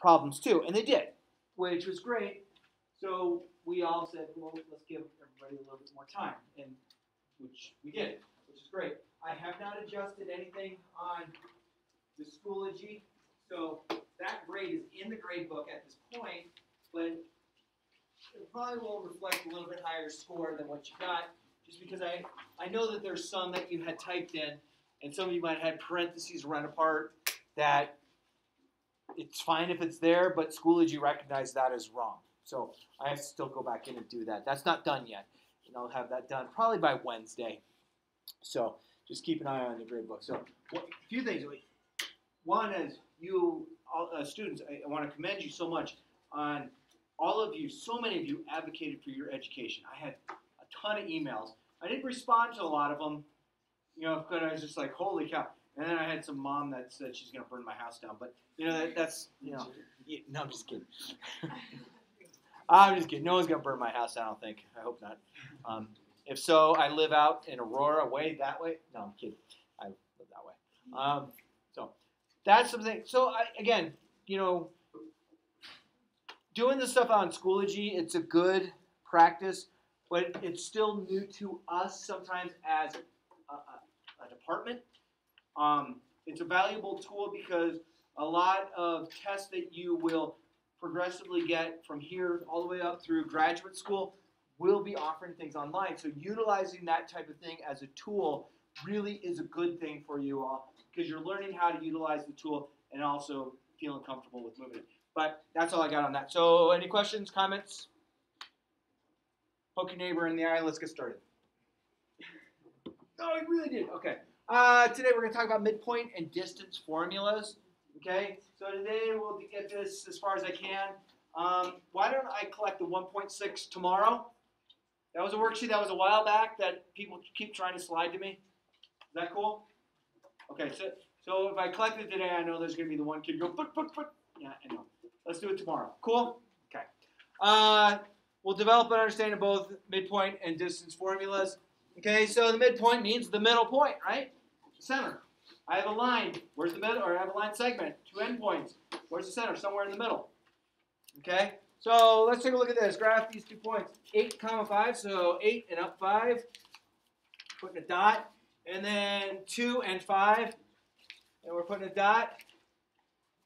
problems too, and they did, which was great. So we all said, well, let's give everybody a little bit more time, and which we did, which is great. I have not adjusted anything on the Schoology, so that grade is in the grade book at this point, but it probably will reflect a little bit higher score than what you got, just because I know that there's some that you had typed in, and some of you might have had parentheses run apart, that it's fine if it's there, but Schoology recognized that as wrong. So I have to still go back in and do that. That's not done yet, and I'll have that done probably by Wednesday. So just keep an eye on the grade book. So a few things. One is you students, I want to commend you so much on all of you. So many of you advocated for your education. I had a ton of emails. I didn't respond to a lot of them, because I was just like, holy cow. And then I had some mom that said she's going to burn my house down. But, that's, no, I'm just kidding. I'm just kidding. No one's going to burn my house down, I don't think. I hope not. If so, I live out in Aurora, way that way. No, I'm kidding. I live that way. So that's something. So, again, doing this stuff on Schoology, it's a good practice, but it's still new to us sometimes as a department. It's a valuable tool because a lot of tests that you will progressively get from here all the way up through graduate school will be offering things online. So utilizing that type of thing as a tool really is a good thing for you all, because you're learning how to utilize the tool and also feeling comfortable with moving it. But that's all I got on that. So any questions, comments? Poke your neighbor in the eye. Let's get started. Oh, he really did. Okay. Today we're going to talk about midpoint and distance formulas. Okay. So today we'll get this as far as I can. Why don't I collect the 1.6 tomorrow? That was a worksheet that was a while back that people keep trying to slide to me. Is that cool? Okay. So if I collect it today, I know there's going to be the one kid go, but. Yeah, I know. Let's do it tomorrow. Cool? Okay. We'll develop an understanding of both midpoint and distance formulas. Okay, so the midpoint means the middle point, right? Center. I have a line. Where's the middle? Or I have a line segment. 2 endpoints. Where's the center? Somewhere in the middle. Okay, so let's take a look at this. Graph these 2 points. 8, 5. So 8 and up 5. Putting a dot. And then 2 and 5. And we're putting a dot.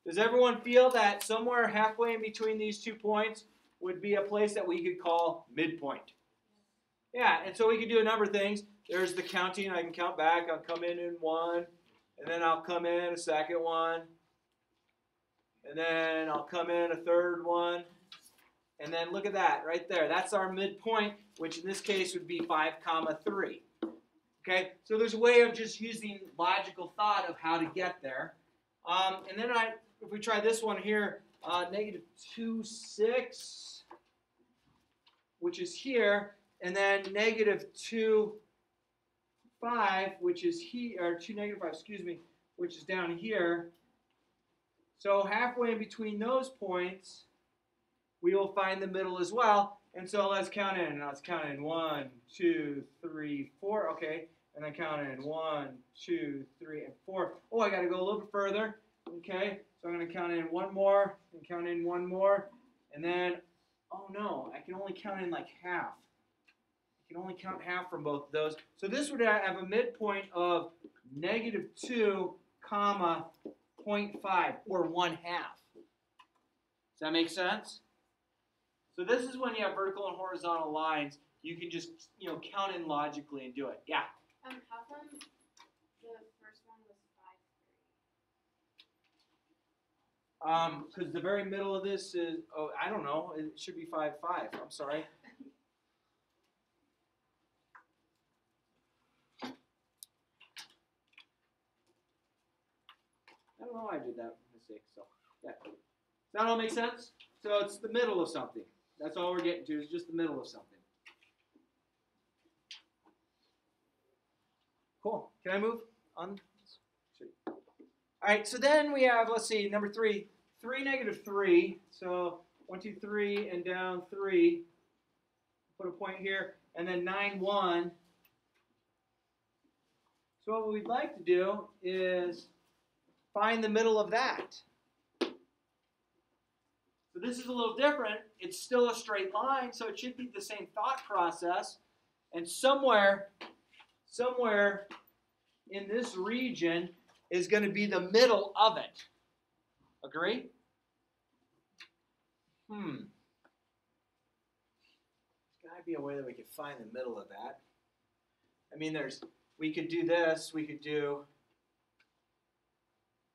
Does everyone feel that somewhere halfway in between these 2 points would be a place that we could call midpoint? Yeah, and so we could do a number of things. There's the counting. I can count back. I'll come in 1, and then I'll come in a second one, and then I'll come in a third one, and then look at that right there. That's our midpoint, which in this case would be 5, 3. Okay, so there's a way of just using logical thought of how to get there. And then if we try this one here, -2, 6, which is here, and then -2, 5, which is here, or 2, -5, excuse me, which is down here. So halfway in between those points, we will find the middle as well. And so let's count in. Let's count in 1, 2, 3, 4. Okay, and then count in 1, 2, 3, and 4. Oh, I got to go a little bit further. Okay, so I'm going to count in 1 more, and count in 1 more, and then, oh no, I can only count in like half. I can only count half from both of those. So this would have a midpoint of -2, 0.5, or 1/2. Does that make sense? So this is when you have vertical and horizontal lines. You can just, count in logically and do it. Yeah? How come the first one was 5, 3? Because the very middle of this is, I don't know, it should be 5, 5. I'm sorry. I don't know why I did that mistake. So, yeah. Does that all make sense? So it's the middle of something. That's all we're getting to, is just the middle of something. Cool. Can I move on? All right, so then we have, let's see, number 3. 3, -3. So 1, 2, 3, and down 3. Put a point here. And then 9, 1. So what we'd like to do is find the middle of that. But this is a little different. It's still a straight line, so it should be the same thought process. And somewhere in this region is going to be the middle of it. Agree? There's got to be a way that we could find the middle of that. I mean, we could do this. We could do,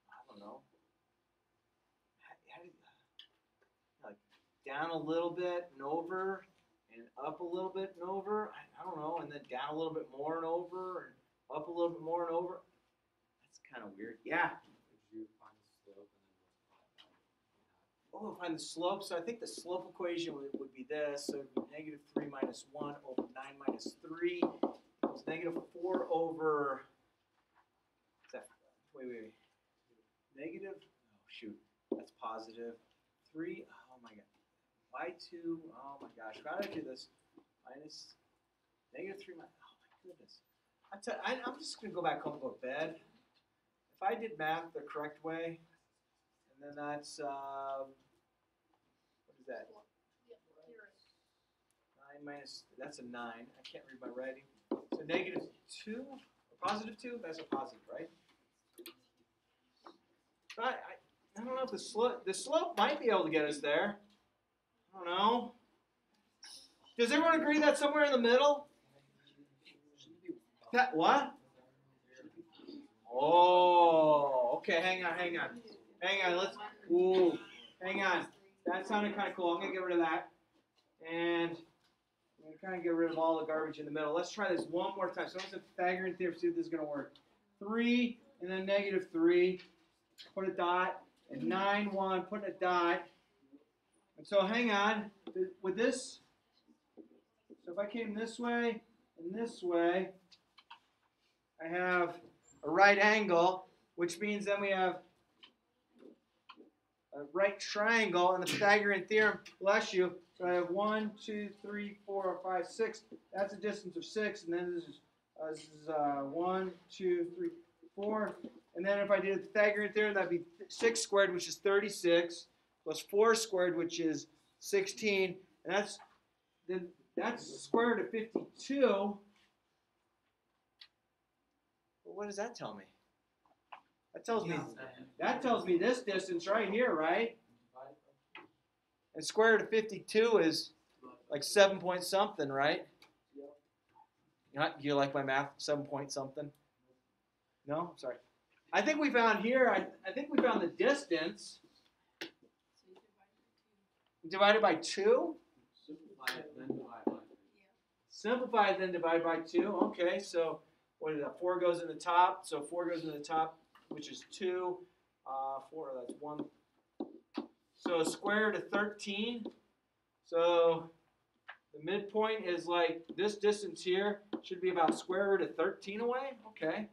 I don't know, like down a little bit and over, and up a little bit and over. I don't know, and then down a little bit more and over, and up a little bit more and over. That's kind of weird. Yeah. Oh, find the slope. So I think the slope equation would be this. So it would be negative 3 minus 1 over 9 minus 3 equals negative 4 over, wait. Negative, oh shoot, that's positive. 3, oh my god. Y2, oh my gosh, how did I do this? Minus, negative 3 minus, oh my goodness. I'm just going to go back home and go to bed. If I did math the correct way, and then that's, what is that? 9 minus, that's a 9. I can't read my writing. So negative 2, or positive 2? That's a positive, right? I don't know if the slope might be able to get us there. I don't know. Does everyone agree that's somewhere in the middle? That what? Oh, okay. Hang on. Hang on. Hang on. That sounded kind of cool. I'm gonna get rid of that, and I'm gonna kind of get rid of all the garbage in the middle. Let's try this one more time. So let's have Pythagorean theorem. See if this is gonna work. 3 and then negative 3. Put a dot. And 9, 1. Put a dot. And so hang on. With this, so if I came this way and this way, I have a right angle, which means then we have a right triangle, and the Pythagorean theorem, bless you. So I have 1, 2, 3, 4, 5, 6. That's a distance of 6, and then this is 1, 2, 3, 4. And then if I did the Pythagorean theorem, that'd be 6 squared, which is 36, plus 4 squared, which is 16, and that's square root of 52. Well, what does that tell me? That tells me this distance right here, right? And square root of 52 is like 7 point something, right? You like my math? 7 point something? No? Sorry. I think we found here, I think we found the distance. Divided by 2? Simplify it, then divide by 2. Okay, so what is that? 4 goes in the top. So 4 goes in the top, which is 2. 4, that's 1. So square root of 13. So the midpoint is like this distance here should be about square root of 13 away. Okay.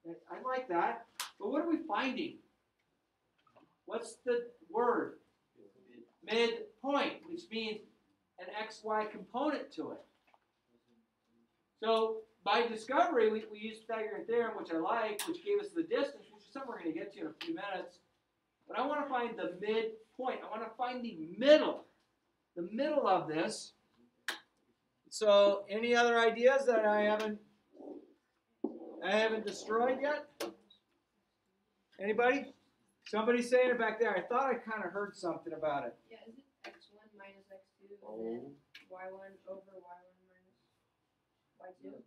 I like that. But what are we finding? What's the word? Midpoint, which means an xy component to it. So by discovery, we used Pythagorean theorem, which I like, which gave us the distance, which is something we're going to get to in a few minutes. But I want to find the midpoint. I want to find the middle of this. So any other ideas that I haven't destroyed yet? Anybody? Somebody's saying it back there. I thought I kind of heard something about it. Yeah, is it x1 minus x2 and then y1 over y1 minus y2?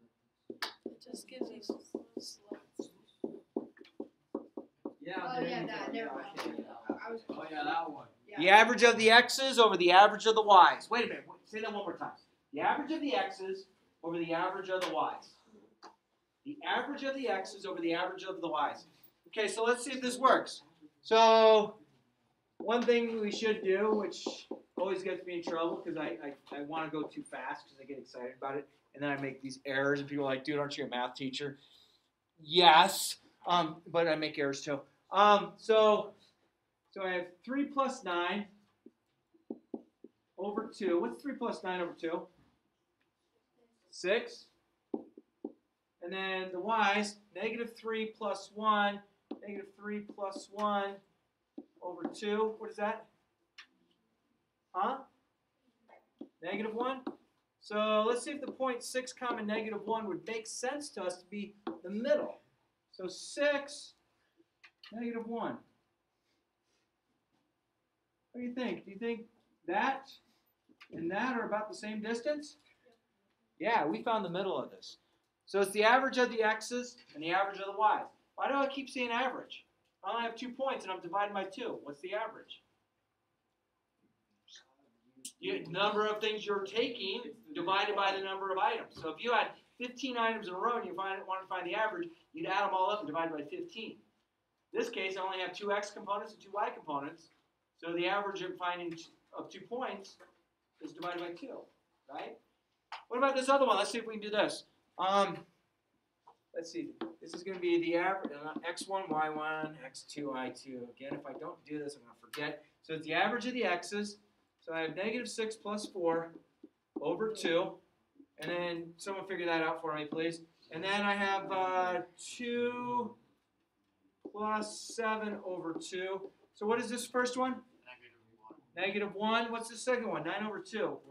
It just gives you slopes. Yeah. Oh yeah, that. Never mind. Oh yeah, that one. Yeah. The average of the x's over the average of the y's. Wait a minute. Say that one more time. The average of the x's over the average of the y's. The average of the x's over the average of the y's. Okay, so let's see if this works. So one thing we should do, which always gets me in trouble because I want to go too fast because I get excited about it, and then I make these errors, and people are like, dude, aren't you a math teacher? Yes, but I make errors too. So I have 3 plus 9 over 2. What's 3 plus 9 over 2? 6. And then the y's, negative 3 plus 1, negative 3 plus 1 over 2. What is that? Huh? -1? So let's see if the point 6 comma -1 would make sense to us to be the middle. So 6, -1. What do you think? Do you think that and that are about the same distance? Yeah, we found the middle of this. So it's the average of the x's and the average of the y's. Why do I keep saying average? I only have 2 points and I'm dividing by 2. What's the average? Number of things you're taking divided by the number of items. So if you had 15 items in a row and you want to find the average, you'd add them all up and divide by 15. In this case, I only have 2 x components and 2 y components. So the average of finding of 2 points is divided by 2, right? What about this other one? Let's see if we can do this. Let's see. This is going to be the average, x1, y1, x2, y2. Again, if I don't do this, I'm going to forget. So it's the average of the x's. So I have -6 plus 4 over 2. And then someone figure that out for me, please. And then I have 2 plus 7 over 2. So what is this first one? -1. What's the second one? 9 over 2.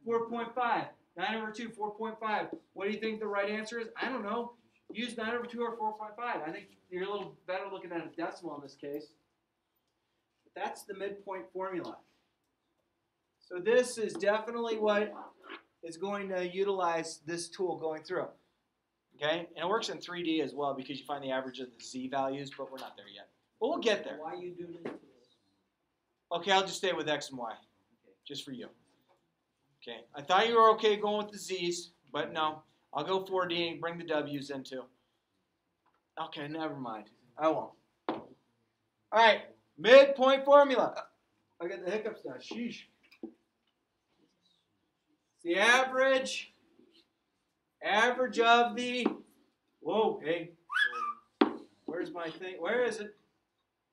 4.5. 9 over 2, 4.5. What do you think the right answer is? I don't know. Use 9 over 2 or 4.5. I think you're a little better looking at a decimal in this case. But that's the midpoint formula. So this is definitely what is going to utilize this tool going through. Okay? And it works in 3D as well because you find the average of the z values, but we're not there yet. But we'll get there. Why you do this to us? Okay, I'll just stay with x and y. Just for you. Okay, I thought you were okay going with the z's, but no. I'll go 4D and bring the w's in too. Okay, never mind. I won't. All right, midpoint formula. I got the hiccups now. Sheesh. The average of the, whoa, hey. Where's my thing? Where is it?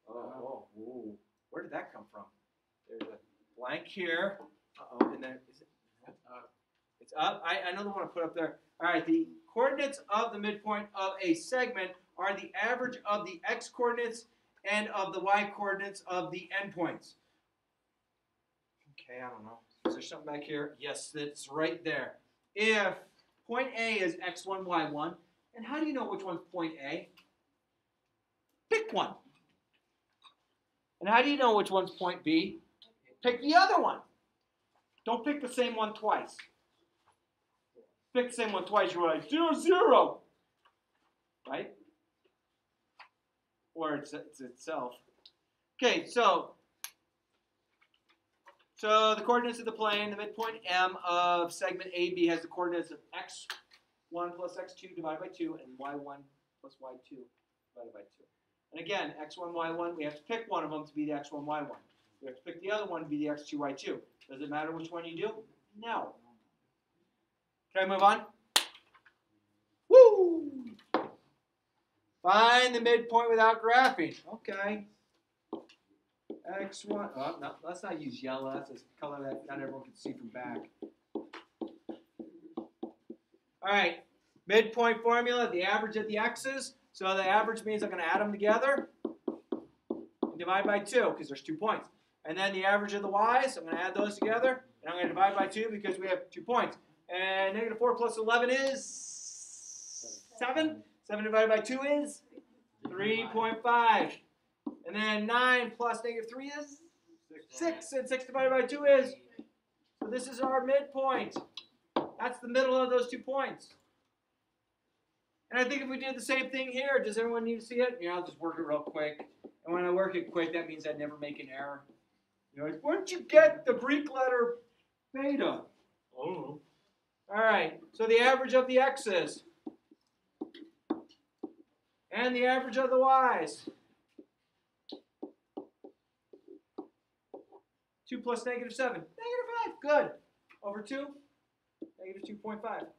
Oh, whoa. Where did that come from? There's a blank here. Uh-oh, and then, is it? It's up. I know the one I put up there. All right, the coordinates of the midpoint of a segment are the average of the x coordinates and of the y coordinates of the endpoints. Okay, I don't know. Is there something back here? Yes, it's right there. If point A is x1, y1, and how do you know which one's point A? Pick one. And how do you know which one's point B? Pick the other one. Don't pick the same one twice. Pick the same one twice, you're like 0, 0. Right? Or it's itself. Okay, so the coordinates of the plane, the midpoint M of segment AB has the coordinates of x1 plus x2 divided by 2 and y1 plus y2 divided by 2. And again, x1, y1, we have to pick one of them to be the x1, y1. We have to pick the other one to be the x2, y2. Does it matter which one you do? No. Can I move on? Woo! Find the midpoint without graphing. Okay. X1. Oh, no, let's not use yellow. That's a color that not everyone can see from back. All right. Midpoint formula, the average of the x's. So the average means I'm going to add them together and divide by 2 because there's 2 points. And then the average of the y's, I'm going to add those together and I'm going to divide by 2 because we have 2 points. And -4 plus 11 is 7. 7 divided by 2 is 3.5. And then 9 plus -3 is 6. And 6 divided by 2 is. So this is our midpoint. That's the middle of those 2 points. And I think if we did the same thing here, does everyone need to see it? Yeah, I'll just work it real quick. And when I work it quick, that means I never make an error. You know, where'd you get the Greek letter beta? Oh. All right, so the average of the x's and the average of the y's. 2 plus -7. -5, good. Over 2, -2.5.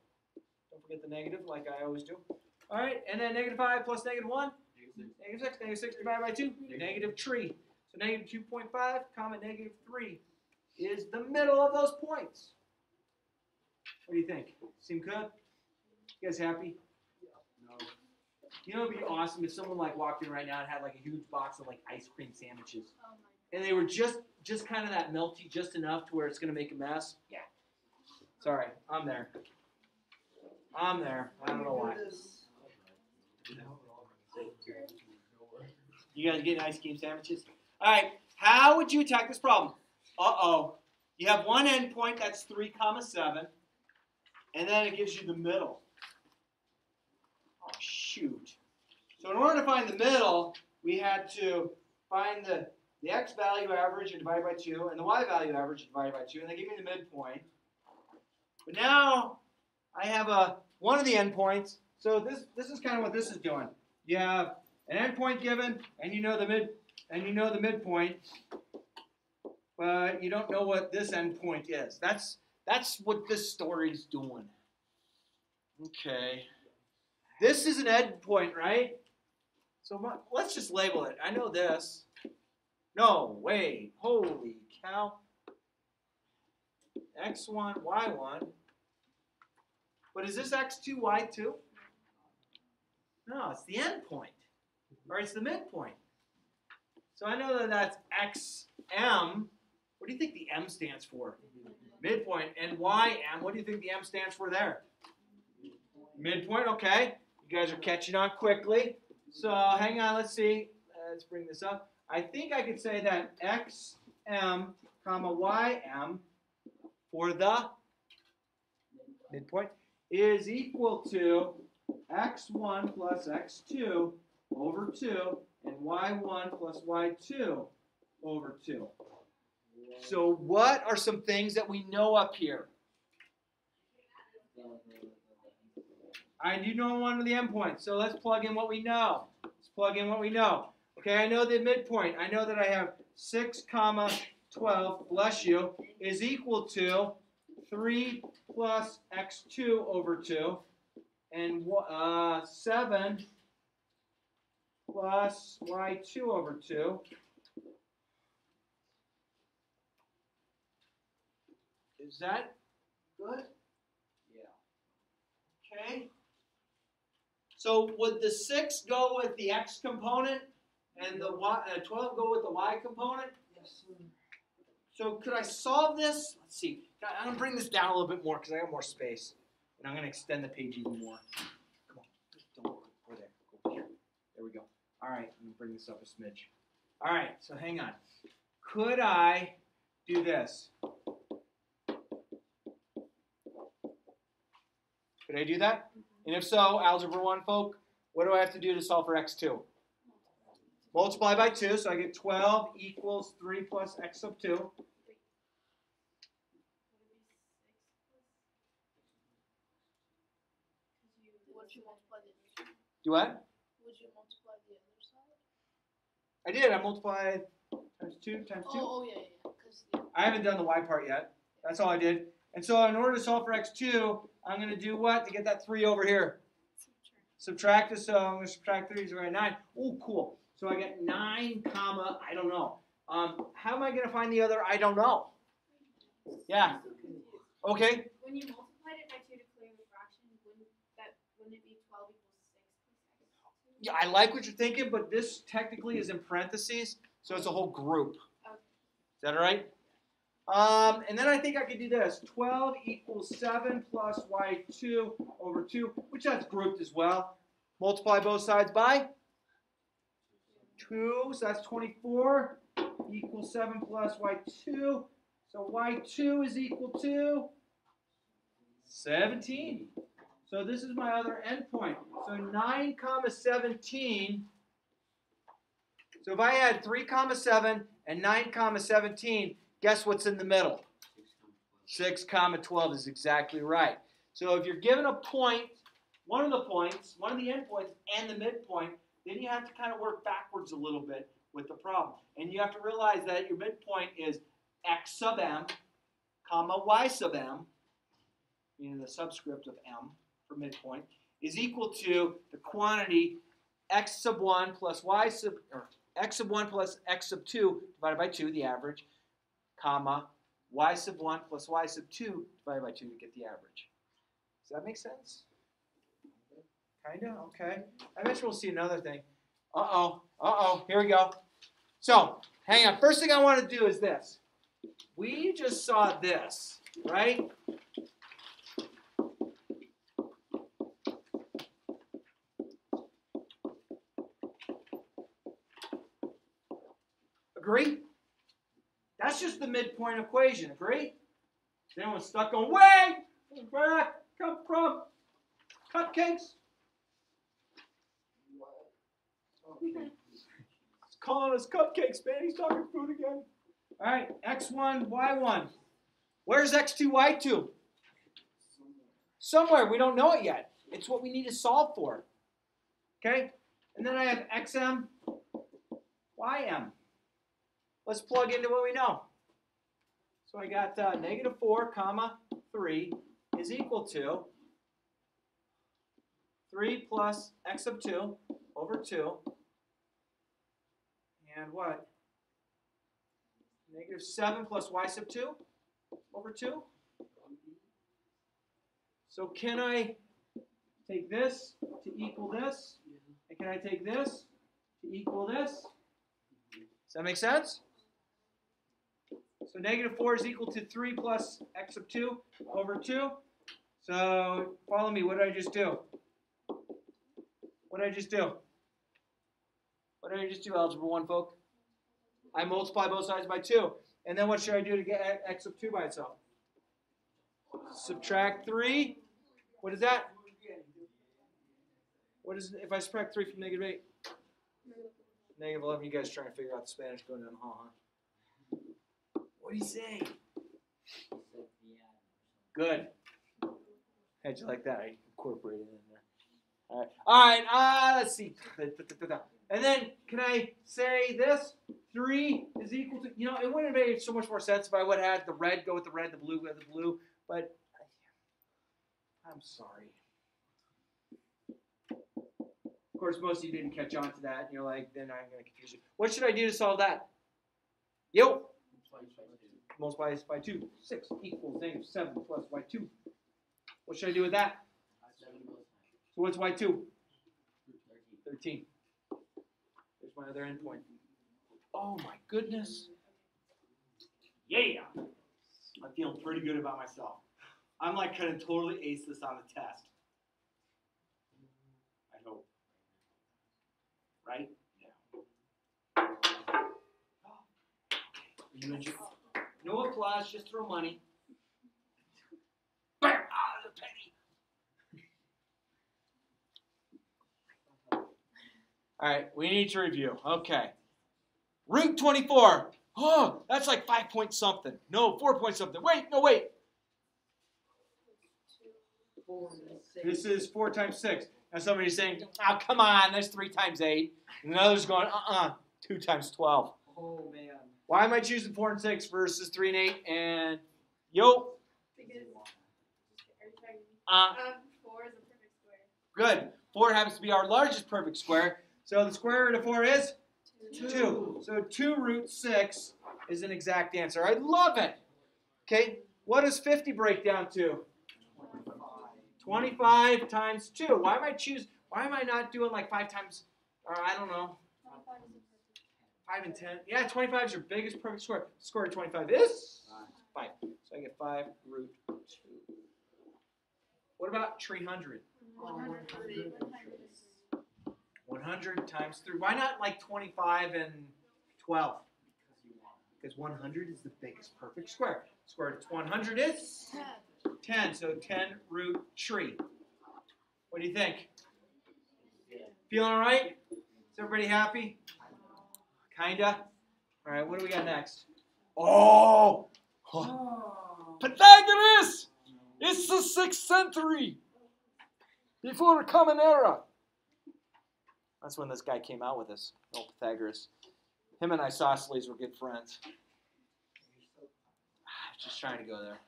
Don't forget the negative like I always do. All right, and then -5 plus -1. -6. -6 divided by 2, -3. So -2.5, comma -3 is the middle of those points. What do you think? Seem good? You guys happy? No. You know, it'd be awesome if someone like walked in right now and had like a huge box of like ice cream sandwiches, and they were just just kind of that melty just enough to where it's going to make a mess? Yeah. Sorry, I'm there. I'm there. I don't know why. You guys getting ice cream sandwiches? All right. How would you attack this problem? Uh-oh. You have one endpoint, that's 3, 7, and then it gives you the middle. Oh, shoot. So in order to find the middle, we had to find the x value average and divide by 2, and the y value average and divide by 2, and they give me the midpoint. But now I have one of the endpoints. So this is kind of what this is doing. You have an endpoint given, and you know the midpoint, but you don't know what this endpoint is. That's what this story's doing. Okay. This is an endpoint, right? So let's just label it. I know this. No, wait. Holy cow. X1, Y1. But is this X2, Y2? No, it's the endpoint. Or it's the midpoint. So I know that that's XM. What do you think the M stands for? Midpoint. And YM, what do you think the M stands for there? Midpoint, okay. You guys are catching on quickly. So hang on, let's see. Let's bring this up. I think I could say that XM, YM for the midpoint is equal to x1 plus x2 over 2 and y1 plus y2 over 2. So what are some things that we know up here? I do know one of the endpoints, so let's plug in what we know. Let's plug in what we know. Okay, I know the midpoint. I know that I have 6, 12, bless you, is equal to 3 plus x2 over 2 and 7 plus y2 over 2. Is that good? Yeah. Okay. So would the 6 go with the x component and the 12 go with the y component? Yes. So could I solve this? Let's see. I'm going to bring this down a little bit more because I have more space. And I'm going to extend the page even more. Come on. Don't go there. Go here. There we go. All right. I'm going to bring this up a smidge. All right. So hang on. Could I do this? Could I do that? And if so, Algebra 1 folk, what do I have to do to solve for x2? Multiply by 2, so I get 12 equals 3 plus x sub 2. Would you multiply the other side? Do what? Would you multiply the other side? I did. I multiplied times 2 times 2. Oh yeah. Because I haven't done the y part yet. That's all I did. And so in order to solve for x2, I'm going to do what to get that 3 over here? Subtract it. So I'm going to subtract 3, so I get 9. Oh, cool. So I get 9, comma, I don't know. How am I going to find the other I don't know? Yeah. Okay. When you multiplied it by 2 to clear the fraction, wouldn't it be 12 equals 6 plus x? Yeah, I like what you're thinking, but this technically is in parentheses, so it's a whole group. Okay. Is that all right? And then I think I could do this. 12 equals 7 plus y2 over 2, which that's grouped as well. Multiply both sides by 2, so that's 24 equals 7 plus y2. So y2 is equal to 17. So this is my other endpoint. So 9, 17. So if I had 3, 7 and 9, 17, guess what's in the middle? 6, 12 is exactly right. So if you're given a point, one of the endpoints and the midpoint, then you have to kind of work backwards a little bit with the problem. And you have to realize that your midpoint is x sub m, comma y sub m, meaning the subscript of m for midpoint, is equal to the quantity x sub 1 plus y sub, or x sub 1 plus x sub 2 divided by 2, the average, comma, y sub 1 plus y sub 2 divided by 2 to get the average. Does that make sense? Kind of? Okay. I bet we'll see another thing. Uh-oh. Here we go. So, hang on. First thing I want to do is this. We just saw this, right? Agree? That's just the midpoint equation. Agree? Is anyone stuck on way? Where did that come from? Cupcakes? He's calling us cupcakes, man. He's talking food again. All right, x1, y1. Where's x2, y2? Somewhere. We don't know it yet. It's what we need to solve for. Okay? And then I have xm, ym. Let's plug into what we know. So I got -4, comma 3 is equal to 3 plus x sub 2 over 2. And what? -7 plus y sub 2 over 2. So can I take this to equal this? And can I take this to equal this? Does that make sense? So -4 is equal to 3 plus x sub 2 over 2. So follow me. What did I just do? What did I just do? What did I just do, Algebra 1 folk? I multiply both sides by 2. And then what should I do to get x sub 2 by itself? Subtract 3. What is that? What is if I subtract 3 from -8? -11. You guys trying to figure out the Spanish going down the hall, huh? What do you say? Good. How'd you like that? I incorporated it in there. All right. Let's see. And then can I say this? 3 is equal to, it wouldn't have made so much more sense if I would have had the red go with the red, the blue go with the blue, but I'm sorry. Of course, most of you didn't catch on to that, and you're like, then I'm going to confuse you. What should I do to solve that? Yo! Multiply this by 2. 6 equals -7 plus y2. What should I do with that? So what's y2? 13. There's my other endpoint. Oh my goodness. Yeah. I'm feeling pretty good about myself. I'm like going to totally ace this on the test. I hope. Right? Yeah. You enjoy? No applause, just throw money. Bam! Ah, the penny. All right, we need to review. Okay. Root 24. Oh, that's like 5 point something. No, 4 point something. Wait, no, wait. This is 4 times 6. Now somebody's saying, oh, come on, that's 3 times 8. And another's going, 2 times 12. Oh, man. Why am I choosing 4 and 6 versus 3 and 8? And, yo. Because, 4 is a perfect square. Good. 4 happens to be our largest perfect square. So the square root of 4 is? 2. So 2 root 6 is an exact answer. I love it. Okay. What does 50 break down to? 25 times 2. Why am I not doing like 5 times, or I don't know. 5 and 10. Yeah, 25 is your biggest perfect square. The square of 25 is 5. So I get 5 root 2. What about 300? 100 times 3. Why not like 25 and 12? Because 100 is the biggest perfect square. Square root of 100 is 10. So 10 root 3. What do you think? Feeling all right? Is everybody happy? Kinda. All right, what do we got next? Oh! Pythagoras! It's the 6th century! Before the Common Era. That's when this guy came out with this, old Pythagoras. Him and Isosceles were good friends. Just trying to go there.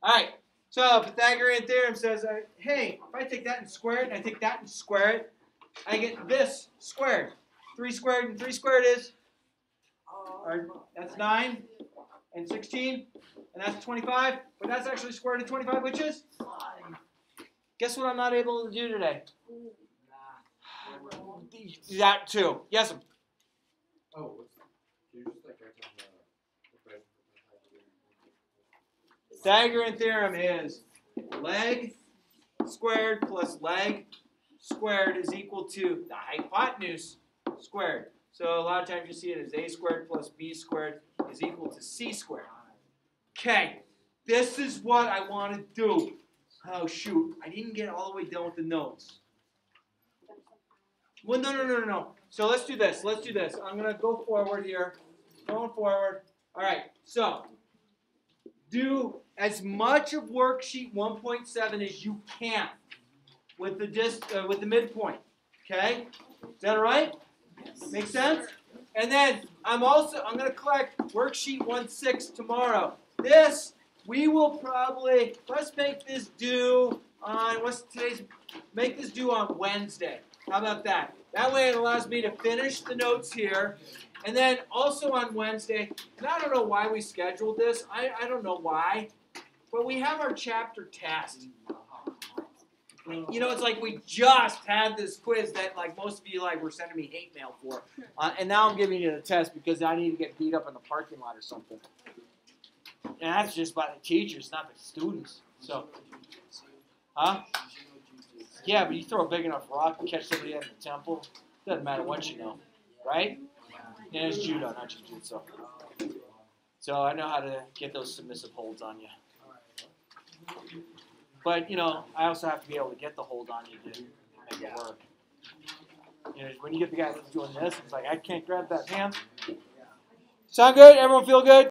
All right, so Pythagorean theorem says, hey, if I take that and square it, and I take that and square it, I get this squared. 3 squared and 3 squared is? That's 9 and 16, and that's 25, but that's actually square root of 25, which is? 5. Guess what I'm not able to do today? That too. Yes. Oh, you're just like Pythagorean theorem is leg squared plus leg squared is equal to the hypotenuse squared. So a lot of times you see it as a squared plus b squared is equal to c squared. Okay, this is what I want to do. Oh shoot, I didn't get all the way done with the notes. Well, no. So let's do this. I'm going to go forward here. Going forward. All right, so do as much of worksheet 1.7 as you can with the midpoint. Okay? Is that all right? Make sense? And then I'm going to collect worksheet 1.6 tomorrow. This, we will probably, let's make this due on, make this due on Wednesday. How about that? That way it allows me to finish the notes here. And then also on Wednesday, and I don't know why we scheduled this. I don't know why. But we have our chapter test. You know, it's like we just had this quiz that like most of you like were sending me hate mail for. And now I'm giving you the test because I need to get beat up in the parking lot or something. And that's just by the teachers, not the students. So, huh? Yeah, but you throw a big enough rock and catch somebody in the temple, doesn't matter what you know, right? Yeah, it's judo, not jiu-jitsu. So I know how to get those submissive holds on you. But, you know, I also have to be able to get the hold on you to make it work. You know, when you get the guy that's doing this, it's like, I can't grab that hand. Sound good? Everyone feel good?